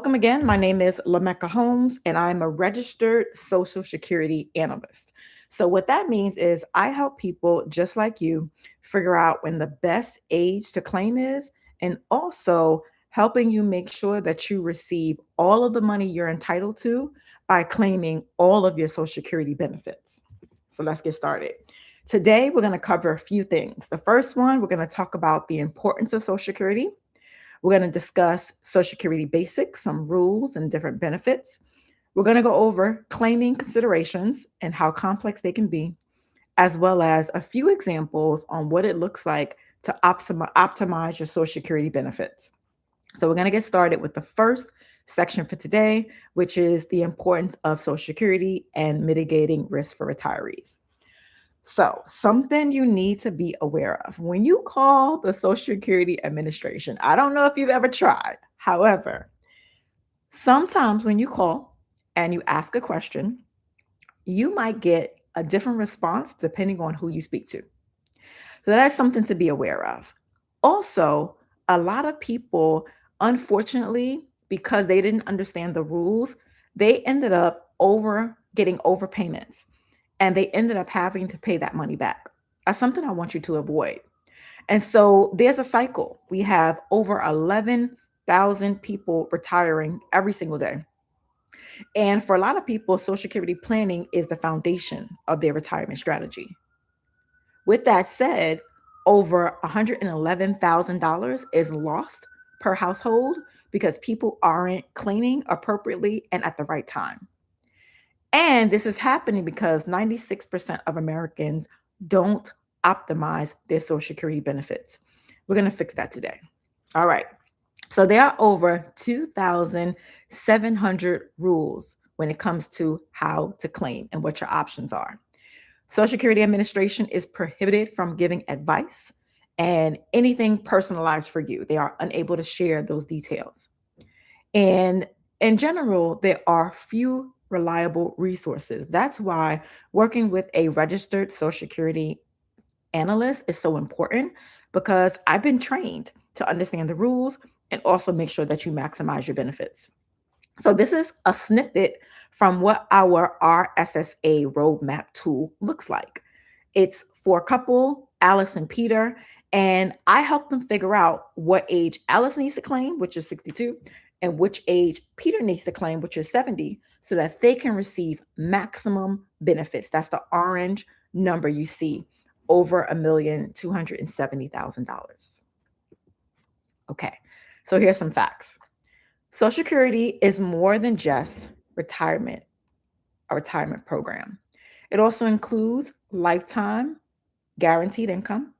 Welcome again. My name is Lamecca Holmes, and I'm a registered Social Security analyst. So, what that means is I help people just like you figure out when the best age to claim is, and also helping you make sure that you receive all of the money you're entitled to by claiming all of your Social Security benefits. So, let's get started. Today, we're going to cover a few things. The first one, we're going to talk about the importance of Social Security. We're going to discuss Social Security basics, some rules and different benefits. We're going to go over claiming considerations and how complex they can be, as well as a few examples on what it looks like to optimize your Social Security benefits. So, we're going to get started with the first section for today, which is the importance of Social Security and mitigating risk for retirees. So, something you need to be aware of when you call the Social Security Administration. I don't know if you've ever tried. However, sometimes when you call and you ask a question, you might get a different response depending on who you speak to. So, that's something to be aware of. Also, a lot of people, unfortunately, because they didn't understand the rules, they ended up getting overpayments and they ended up having to pay that money back. That's something I want you to avoid. And so there's a cycle. We have over 11,000 people retiring every single day. And for a lot of people, Social Security planning is the foundation of their retirement strategy. With that said, over $111,000 is lost per household because people aren't claiming appropriately and at the right time. And this is happening because 96% of Americans don't optimize their Social Security benefits. We're going to fix that today. All right. So there are over 2,700 rules when it comes to how to claim and what your options are. Social Security Administration is prohibited from giving advice and anything personalized for you. They are unable to share those details. And in general, there are few reliable resources. That's why working with a registered Social Security analyst is so important because I've been trained to understand the rules and also make sure that you maximize your benefits. So, this is a snippet from what our RSSA roadmap tool looks like. It's for a couple, Alice and Peter, and I help them figure out what age Alice needs to claim, which is 62, and which age Peter needs to claim, which is 70, so that they can receive maximum benefits. That's the orange number you see, over $1,270,000. Okay, so here's some facts. Social Security is more than just a retirement program. It also includes lifetime guaranteed income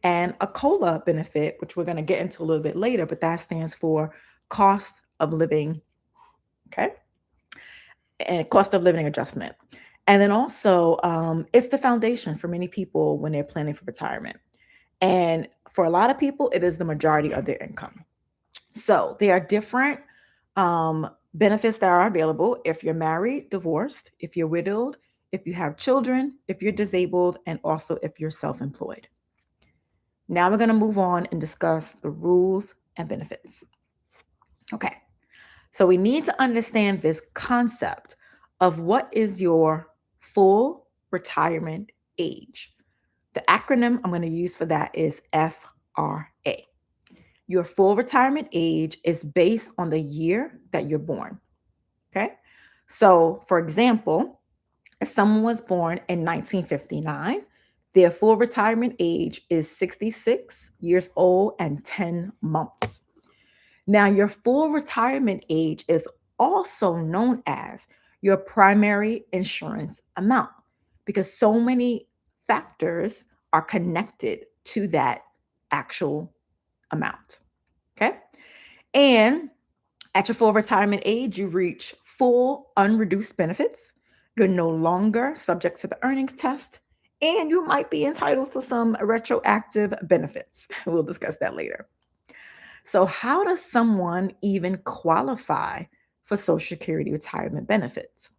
and a COLA benefit, which we're going to get into a little bit later, but that stands for cost of living, okay? And cost of living adjustment. And then also, it's the foundation for many people when they're planning for retirement. And for a lot of people, it is the majority of their income. So there are different benefits that are available if you're married, divorced, if you're widowed, if you have children, if you're disabled, and also if you're self employed. Now we're going to move on and discuss the rules and benefits. Okay, so we need to understand this concept of what is your full retirement age. The acronym I'm going to use for that is FRA. Your full retirement age is based on the year that you're born. Okay. So, for example, if someone was born in 1959, their full retirement age is 66 years old and 10 months. Now, your full retirement age is also known as your primary insurance amount because so many factors are connected to that actual amount. Okay. And at your full retirement age, you reach full unreduced benefits. You're no longer subject to the earnings test, and you might be entitled to some retroactive benefits. We'll discuss that later. So, how does someone even qualify for Social Security retirement benefits?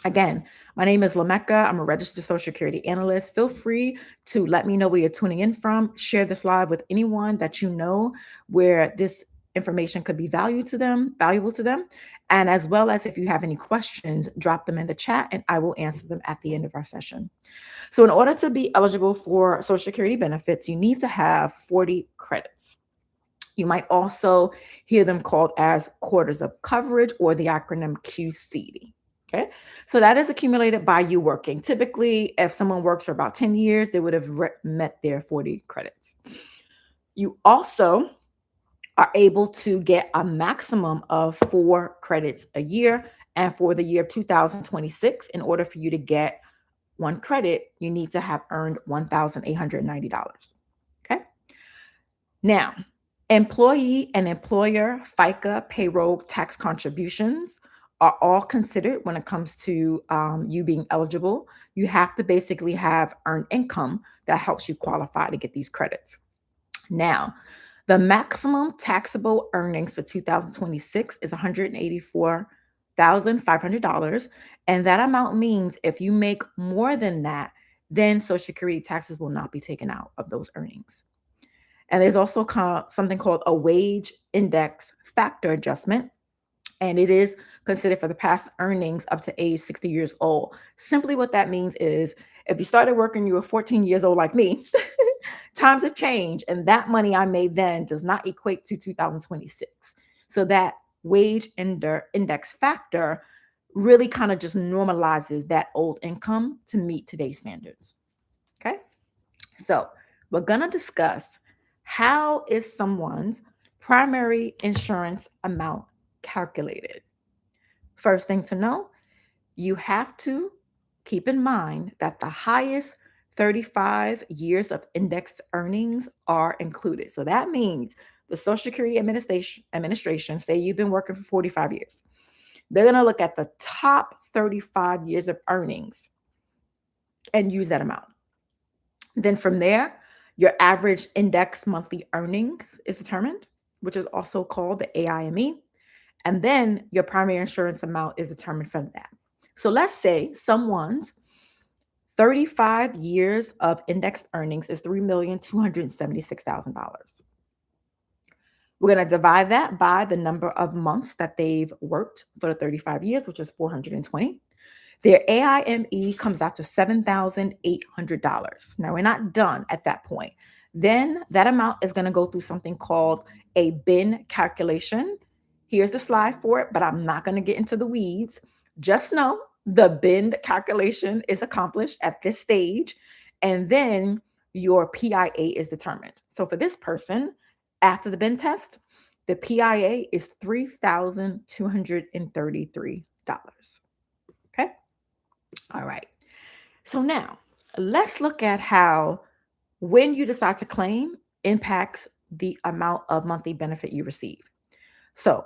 Again, my name is Lamecca. I'm a registered Social Security analyst. Feel free to let me know where you're tuning in from. Share this live with anyone that you know where this information could be valuable to them. And as well as if you have any questions, drop them in the chat and I will answer them at the end of our session. So in order to be eligible for Social Security benefits, you need to have 40 credits. You might also hear them called as quarters of coverage or the acronym QCD. Okay, so that is accumulated by you working. Typically, if someone works for about 10 years, they would have met their 40 credits. You also are able to get a maximum of 4 credits a year. And for the year 2026, in order for you to get 1 credit, you need to have earned $1,890. Okay. Now, employee and employer FICA payroll tax contributions are all considered when it comes to you being eligible. You have to basically have earned income that helps you qualify to get these credits. Now, the maximum taxable earnings for 2026 is $184,500. And that amount means if you make more than that, then Social Security taxes will not be taken out of those earnings. And there's also something called a wage index factor adjustment. And it is considered for the past earnings up to age 60 years old. Simply what that means is if you started working, you were 14 years old like me, times have changed. And that money I made then does not equate to 2026. So that wage index factor really kind of just normalizes that old income to meet today's standards. Okay. So we're going to discuss how is someone's primary insurance amount calculated. First thing to know, you have to keep in mind that the highest 35 years of indexed earnings are included. So that means the Social Security Administration, say you've been working for 45 years, they're going to look at the top 35 years of earnings and use that amount. Then from there, your average index monthly earnings is determined, which is also called the AIME. And then your primary insurance amount is determined from that. So let's say someone's 35 years of indexed earnings is $3,276,000. We're going to divide that by the number of months that they've worked for the 35 years, which is 420. Their AIME comes out to $7,800. Now, we're not done at that point. Then that amount is going to go through something called a bin calculation. Here's the slide for it, but I'm not going to get into the weeds. Just know the bin calculation is accomplished at this stage, and then your PIA is determined. So for this person, after the bin test, the PIA is $3,233. Okay. All right. So now let's look at how when you decide to claim impacts the amount of monthly benefit you receive. So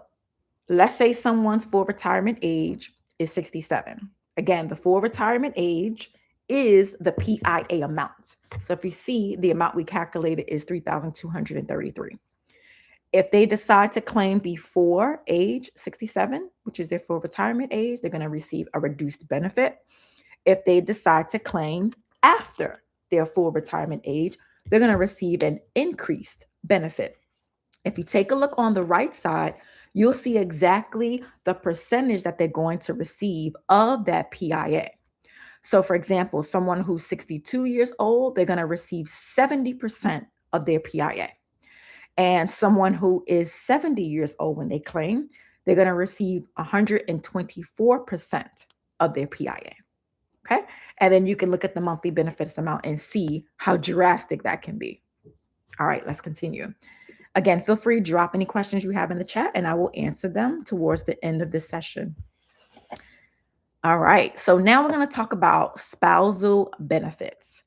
let's say someone's full retirement age is 67. Again, the full retirement age is the PIA amount. So if you see the amount we calculated is 3,233. If they decide to claim before age 67, which is their full retirement age, they're going to receive a reduced benefit. If they decide to claim after their full retirement age, they're going to receive an increased benefit. If you take a look on the right side, you'll see exactly the percentage that they're going to receive of that PIA. So for example, someone who's 62 years old, they're going to receive 70% of their PIA. And someone who is 70 years old when they claim, they're going to receive 124% of their PIA. Okay. And then you can look at the monthly benefits amount and see how drastic that can be. All right, let's continue. Again, feel free to drop any questions you have in the chat and I will answer them towards the end of this session. All right, so now we're going to talk about spousal benefits.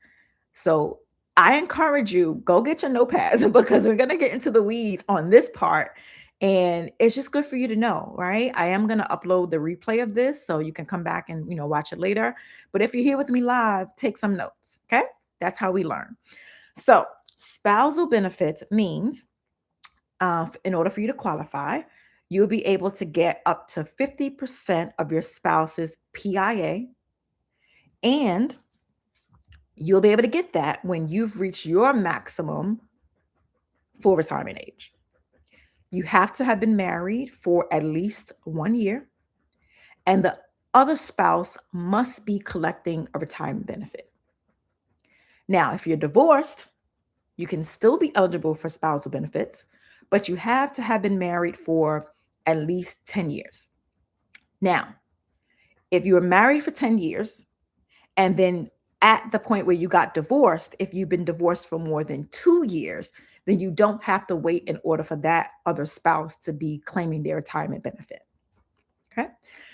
So I encourage you, go get your notepads because we're going to get into the weeds on this part. And it's just good for you to know, right? I am going to upload the replay of this so you can come back and, watch it later. But if you're here with me live, take some notes, okay? That's how we learn. So spousal benefits means in order for you to qualify, you'll be able to get up to 50% of your spouse's PIA, and you'll be able to get that when you've reached your maximum full retirement age. You have to have been married for at least 1 year, and the other spouse must be collecting a retirement benefit. Now, if you're divorced, you can still be eligible for spousal benefits, but you have to have been married for at least 10 years. Now, if you were married for 10 years and then at the point where you got divorced, if you've been divorced for more than 2 years, then you don't have to wait in order for that other spouse to be claiming their retirement benefit. Okay.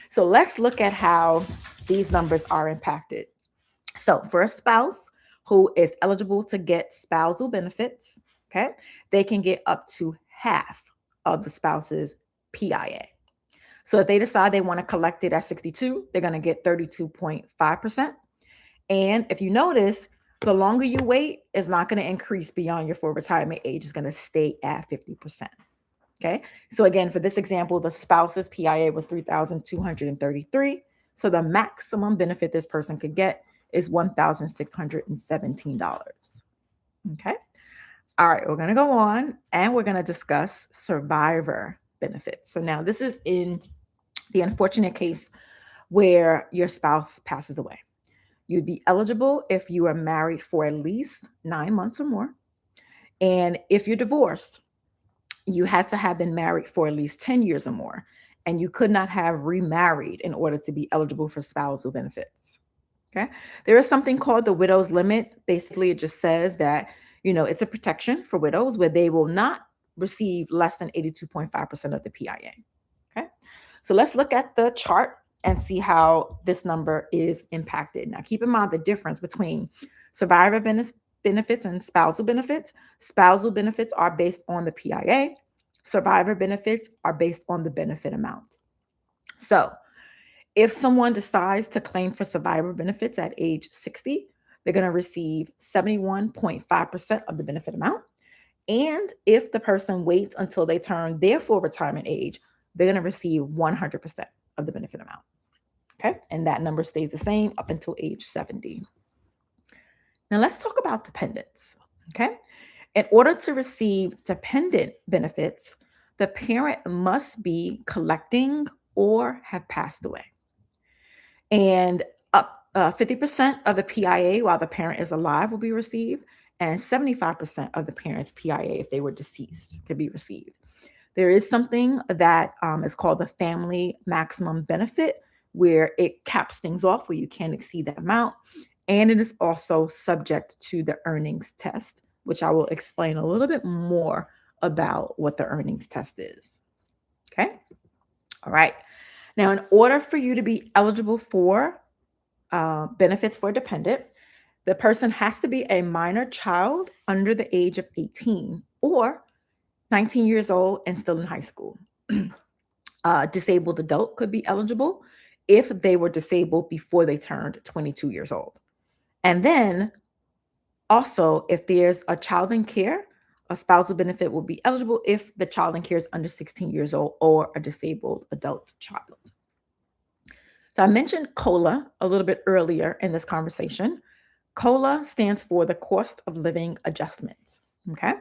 So let's look at how these numbers are impacted. So for a spouse who is eligible to get spousal benefits, okay, they can get up to half of the spouse's PIA. So if they decide they want to collect it at 62, they're going to get 32.5%. And if you notice, the longer you wait, it's not going to increase beyond your full retirement age. It's going to stay at 50%. Okay. So again, for this example, the spouse's PIA was 3,233. So the maximum benefit this person could get is $1,617. Okay. All right. We're going to go on and we're going to discuss survivor benefits. So now this is in the unfortunate case where your spouse passes away. You'd be eligible if you are married for at least 9 months or more. And if you're divorced, you had to have been married for at least 10 years or more, and you could not have remarried in order to be eligible for spousal benefits. Okay. There is something called the widow's limit. Basically, it just says that, it's a protection for widows where they will not receive less than 82.5% of the PIA. Okay. So let's look at the chart and see how this number is impacted. Now, keep in mind the difference between survivor benefits and spousal benefits. Spousal benefits are based on the PIA. Survivor benefits are based on the benefit amount. So if someone decides to claim for survivor benefits at age 60, they're going to receive 71.5% of the benefit amount. And if the person waits until they turn their full retirement age, they're going to receive 100% of the benefit amount. Okay. And that number stays the same up until age 70. Now let's talk about dependents. Okay. In order to receive dependent benefits, the parent must be collecting or have passed away. And up 50% of the PIA while the parent is alive will be received, and 75% of the parent's PIA if they were deceased could be received. There is something that is called the family maximum benefit, where it caps things off where you can't exceed that amount. And it is also subject to the earnings test, which I will explain a little bit more about what the earnings test is. Okay. All right. Now, in order for you to be eligible for benefits for a dependent, the person has to be a minor child under the age of 18 or 19 years old and still in high school. Disabled adult could be eligible if they were disabled before they turned 22 years old. And then also, if there's a child in care, a spousal benefit will be eligible if the child in care is under 16 years old or a disabled adult child. So I mentioned COLA a little bit earlier in this conversation. COLA stands for the cost of living adjustment. Okay.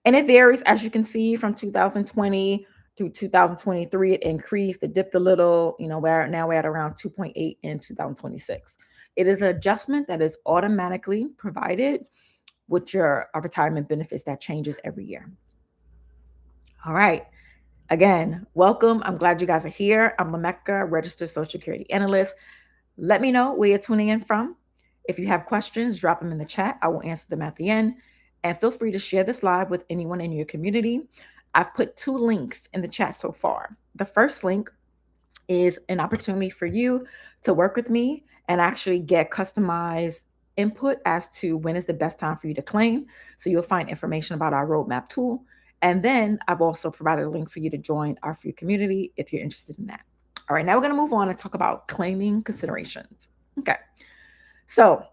And it varies, as you can see, from 2020 through 2023. It increased, it dipped a little, now we're at around 2.8 in 2026. It is an adjustment that is automatically provided with your retirement benefits that changes every year. All right. Again, welcome. I'm glad you guys are here. I'm Lameka, registered Social Security analyst. Let me know where you're tuning in from. If you have questions, drop them in the chat. I will answer them at the end. And feel free to share this live with anyone in your community. I've put 2 links in the chat so far. The first link is an opportunity for you to work with me and actually get customized input as to when is the best time for you to claim. So you'll find information about our roadmap tool. And then I've also provided a link for you to join our free community if you're interested in that. All right, now we're going to move on and talk about claiming considerations. Okay, so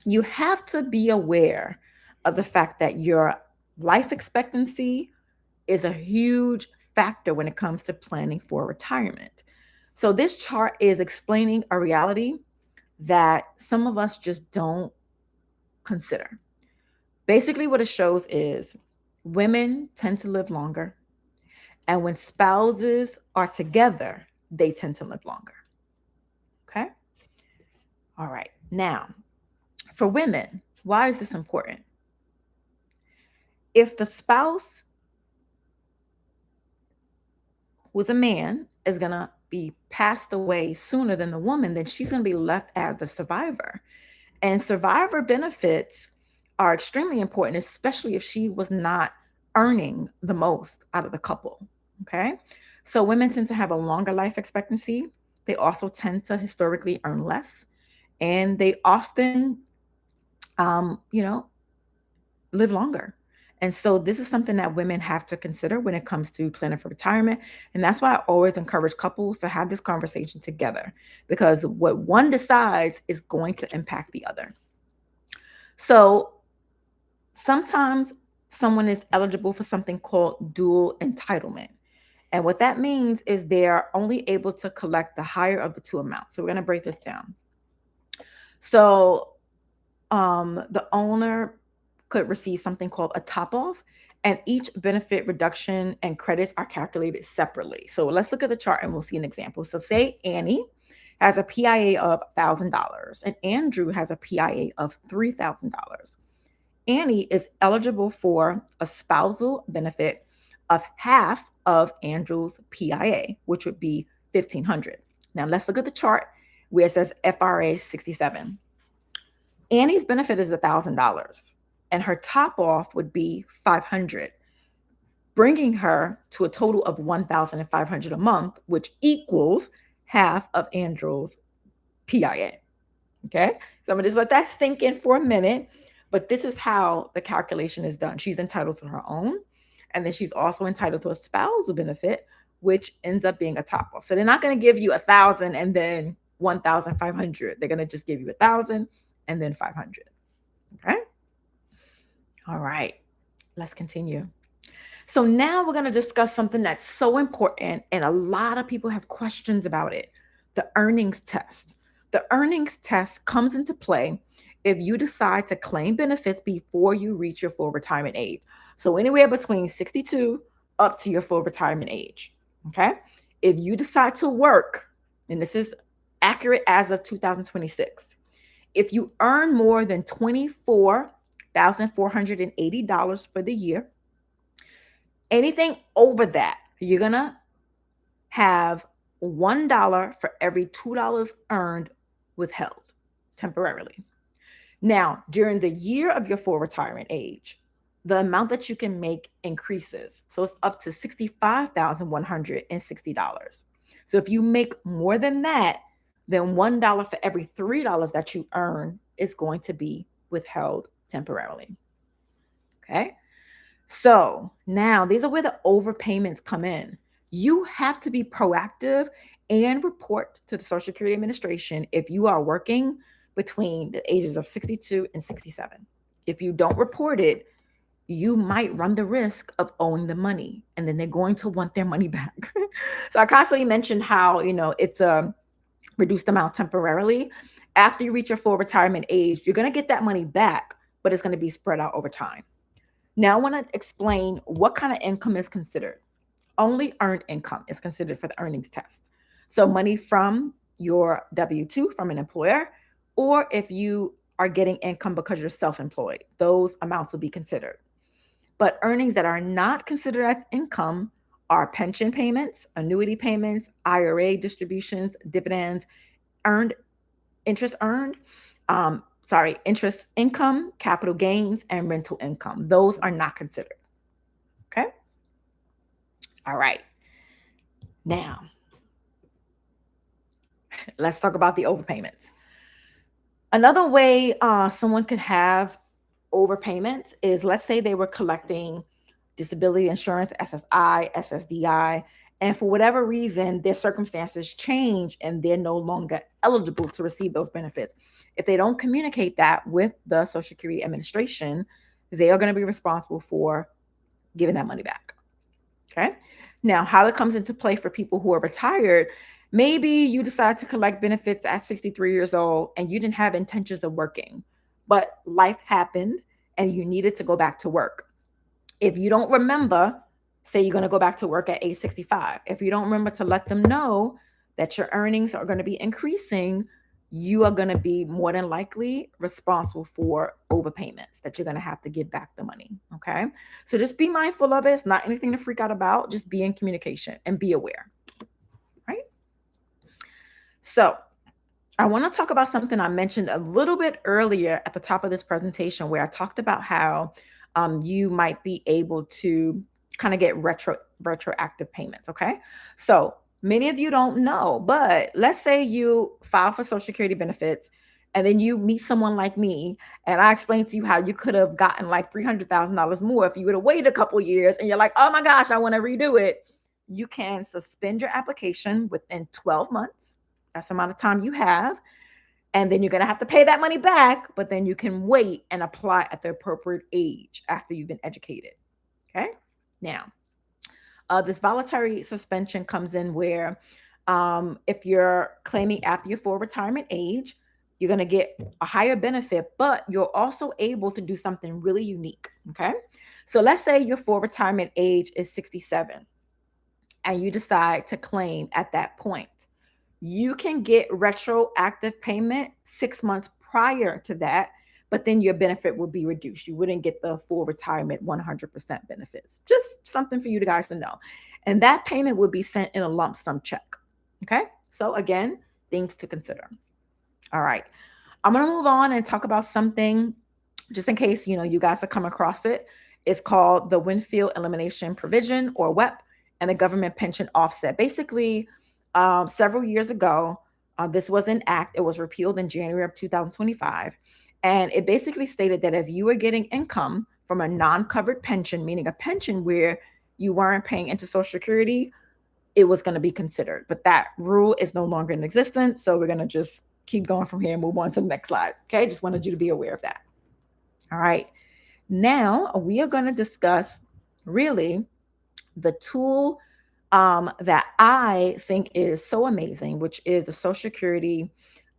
you have to be aware of the fact that your life expectancy is a huge factor when it comes to planning for retirement. So this chart is explaining a reality that some of us just don't consider. Basically, what it shows is women tend to live longer And when spouses are together, they tend to live longer. Okay. All right. Now, for women, why is this important? If the spouse who's a man is going to be passed away sooner than the woman, then she's going to be left as the survivor. And survivor benefits are extremely important, especially if she was not earning the most out of the couple. Okay. So women tend to have a longer life expectancy. They also tend to historically earn less. And they often, you know, live longer. And so this is something that women have to consider when it comes to planning for retirement. And that's why I always encourage couples to have this conversation together, because what one decides is going to impact the other. So sometimes someone is eligible for something called dual entitlement. And what that means is they're only able to collect the higher of the two amounts. So we're going to break this down. So the owner could receive something called a top off, and each benefit reduction and credits are calculated separately. So let's look at the chart and we'll see an example. So say Annie has a PIA of $1,000 and Andrew has a PIA of $3,000. Annie is eligible for a spousal benefit of half of Andrew's PIA, which would be $1,500. Now let's look at the chart where it says FRA 67. Annie's benefit is $1,000 and her top off would be $500, bringing her to a total of $1,500 a month, which equals half of Andrew's PIA. Okay, so I'm gonna just let that sink in for a minute. But this is how the calculation is done. She's entitled to her own, and then she's also entitled to a spousal benefit, which ends up being a top off. So they're not going to give you 1,000 and then 1,500. They're going to just give you 1,000 and then 500. Okay. All right. Let's continue. So now we're going to discuss something that's so important, and a lot of people have questions about it: the earnings test. The earnings test comes into play if you decide to claim benefits before you reach your full retirement age. So anywhere between 62 up to your full retirement age. Okay. If you decide to work, and this is accurate as of 2026, if you earn more than $24,480 for the year, anything over that, you're going to have $1 for every $2 earned withheld temporarily. Now, during the year of your full retirement age, the amount that you can make increases. So it's up to $65,160. So if you make more than that, then $1 for every $3 that you earn is going to be withheld temporarily. Okay. So now these are where the overpayments come in. You have to be proactive and report to the Social Security Administration if you are working between the ages of 62 and 67. If you don't report it, you might run the risk of owing the money, and then they're going to want their money back. So I constantly mentioned how, it's a reduced amount temporarily. After you reach your full retirement age, you're going to get that money back, but it's going to be spread out over time. Now I want to explain what kind of income is considered. Only earned income is considered for the earnings test. So money from your W-2 from an employer, or if you are getting income because you're self-employed, those amounts will be considered. But earnings that are not considered as income are pension payments, annuity payments, IRA distributions, dividends, interest income, capital gains, and rental income. Those are not considered. Okay. All right. Now, let's talk about the overpayments. Another way someone could have overpayments is, let's say they were collecting disability insurance, SSI, SSDI, and for whatever reason, their circumstances change and they're no longer eligible to receive those benefits. If they don't communicate that with the Social Security Administration, they are going to be responsible for giving that money back. Okay. Now, how it comes into play for people who are retired: maybe you decide to collect benefits at 63 years old and you didn't have intentions of working, but life happened and you needed to go back to work. If you don't remember Say you're going to go back to work at age 65. If you don't remember to let them know that your earnings are going to be increasing, you are going to be more than likely responsible for overpayments that you're going to have to give back the money. Okay. So just be mindful of it. It's not anything to freak out about. Just be in communication and be aware. Right. So I want to talk about something I mentioned a little bit earlier at the top of this presentation, where I talked about how you might be able to kind of get retroactive payments. Okay. So many of you don't know, but let's say you file for Social Security benefits and then you meet someone like me, and I explain to you how you could have gotten like $300,000 more if you would have waited a couple years, and you're like, oh my gosh, I want to redo it. You can suspend your application within 12 months. That's the amount of time you have. And then you're going to have to pay that money back, but then you can wait and apply at the appropriate age after you've been educated. Okay. Now, this voluntary suspension comes in where if you're claiming after your full retirement age, you're going to get a higher benefit, but you're also able to do something really unique. Okay. So let's say your full retirement age is 67 and you decide to claim at that point. You can get retroactive payment 6 months prior to that, but then your benefit will be reduced. You wouldn't get the full retirement 100% benefits. Just something for you guys to know. And that payment will be sent in a lump sum check. Okay. So again, things to consider. All right. I'm going to move on and talk about something just in case, you guys have come across it. It's called the Winfield Elimination Provision, or WEP, and the government pension offset. Basically, several years ago, this was an act. It was repealed in January of 2025. And it basically stated that if you were getting income from a non-covered pension, meaning a pension where you weren't paying into Social Security, it was going to be considered. But that rule is no longer in existence. So we're going to just keep going from here and move on to the next slide. Okay, just wanted you to be aware of that. All right. Now we are going to discuss really the tool that I think is so amazing, which is the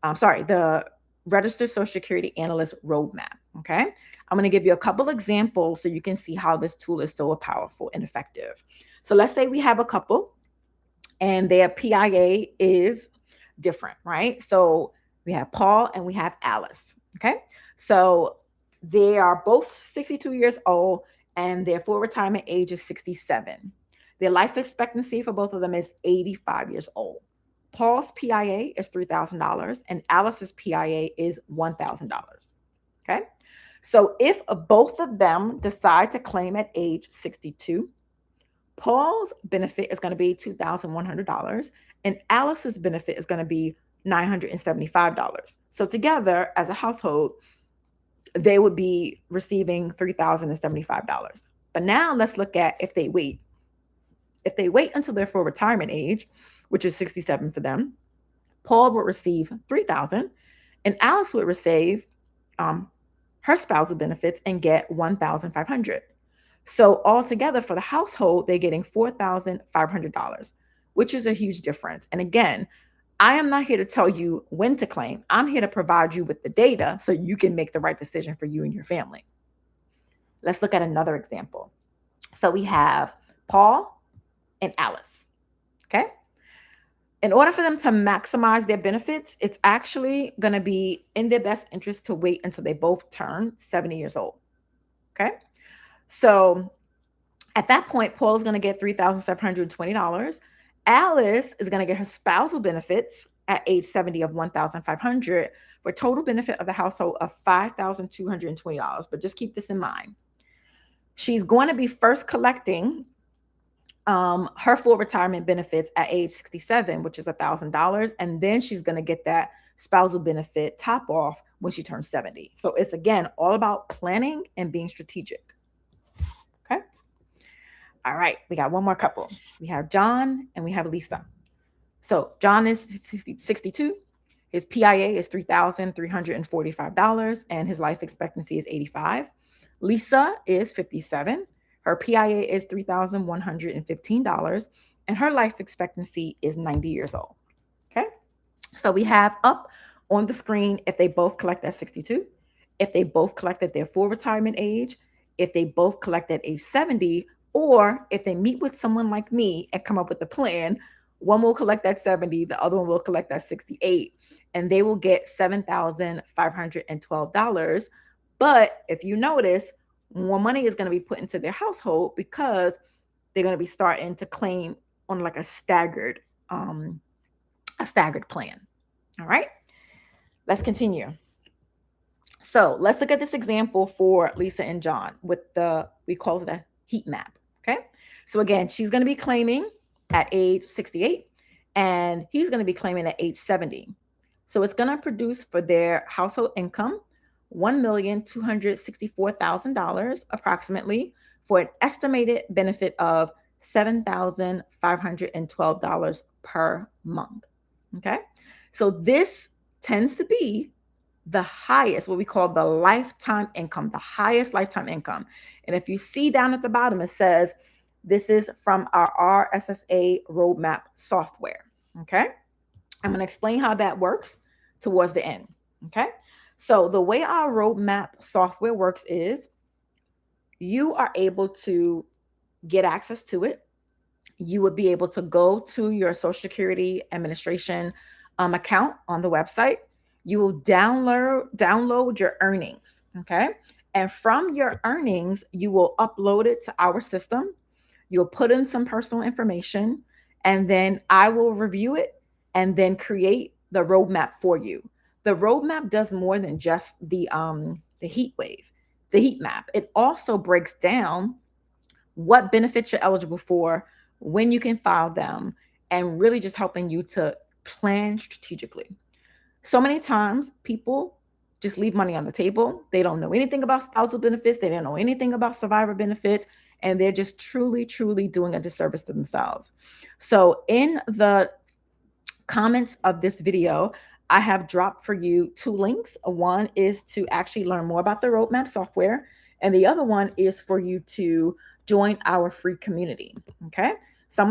the Registered Social Security Analyst Roadmap. Okay. I'm going to give you a couple examples so you can see how this tool is so powerful and effective. So let's say we have a couple and their PIA is different, right? So we have Paul and we have Alice. Okay. So they are both 62 years old and their full retirement age is 67. Their life expectancy for both of them is 85 years old. Paul's PIA is $3,000 and Alice's PIA is $1,000. Okay. So if both of them decide to claim at age 62, Paul's benefit is going to be $2,100 and Alice's benefit is going to be $975. So together as a household, they would be receiving $3,075. But now let's look at if they wait. If they wait until their full retirement age, which is 67 for them, Paul would receive $3,000 and Alice would receive her spousal benefits and get $1,500. So altogether for the household, they're getting $4,500, which is a huge difference. And again, I am not here to tell you when to claim. I'm here to provide you with the data so you can make the right decision for you and your family. Let's look at another example. So we have Paul and Alice. Okay. In order for them to maximize their benefits, it's actually going to be in their best interest to wait until they both turn 70 years old. Okay. So at that point, Paul is going to get $3,720. Alice is going to get her spousal benefits at age 70 of $1,500 for a total benefit of the household of $5,220. But just keep this in mind. She's going to be first collecting her full retirement benefits at age 67, which is $1,000. And then she's going to get that spousal benefit top off when she turns 70. So it's, again, all about planning and being strategic. Okay. All right. We got one more couple. We have John and we have Lisa. So John is 62. His PIA is $3,345 and his life expectancy is 85. Lisa is 57. Her PIA is $3,115 and her life expectancy is 90 years old. Okay. So we have up on the screen if they both collect at 62, if they both collect at their full retirement age, if they both collect at age 70, Or if they meet with someone like me and come up with a plan, one will collect that 70, the other one will collect that 68, and they will get $7,512. But if you notice, more money is going to be put into their household because they're going to be starting to claim on like a staggered plan. All right, let's continue. So let's look at this example for Lisa and John with we call it a heat map. Okay. So again, she's going to be claiming at age 68 and he's going to be claiming at age 70. So it's going to produce for their household income $1,264,000 approximately, for an estimated benefit of $7,512 per month. Okay. So this tends to be the highest, what we call the lifetime income, the highest lifetime income. And if you see down at the bottom, it says this is from our RSSA roadmap software. Okay. I'm going to explain how that works towards the end. Okay. So the way our roadmap software works is you are able to get access to it. You would be able to go to your Social Security Administration account on the website. You will download your earnings, okay? And from your earnings, you will upload it to our system. You'll put in some personal information, and then I will review it and then create the roadmap for you. The roadmap does more than just the heat map. It also breaks down what benefits you're eligible for, when you can file them, and really just helping you to plan strategically. So many times people just leave money on the table. They don't know anything about spousal benefits. They don't know anything about survivor benefits. And they're just truly, truly doing a disservice to themselves. So in the comments of this video, I have dropped for you 2 links. One is to actually learn more about the roadmap software, and the other one is for you to join our free community. Okay.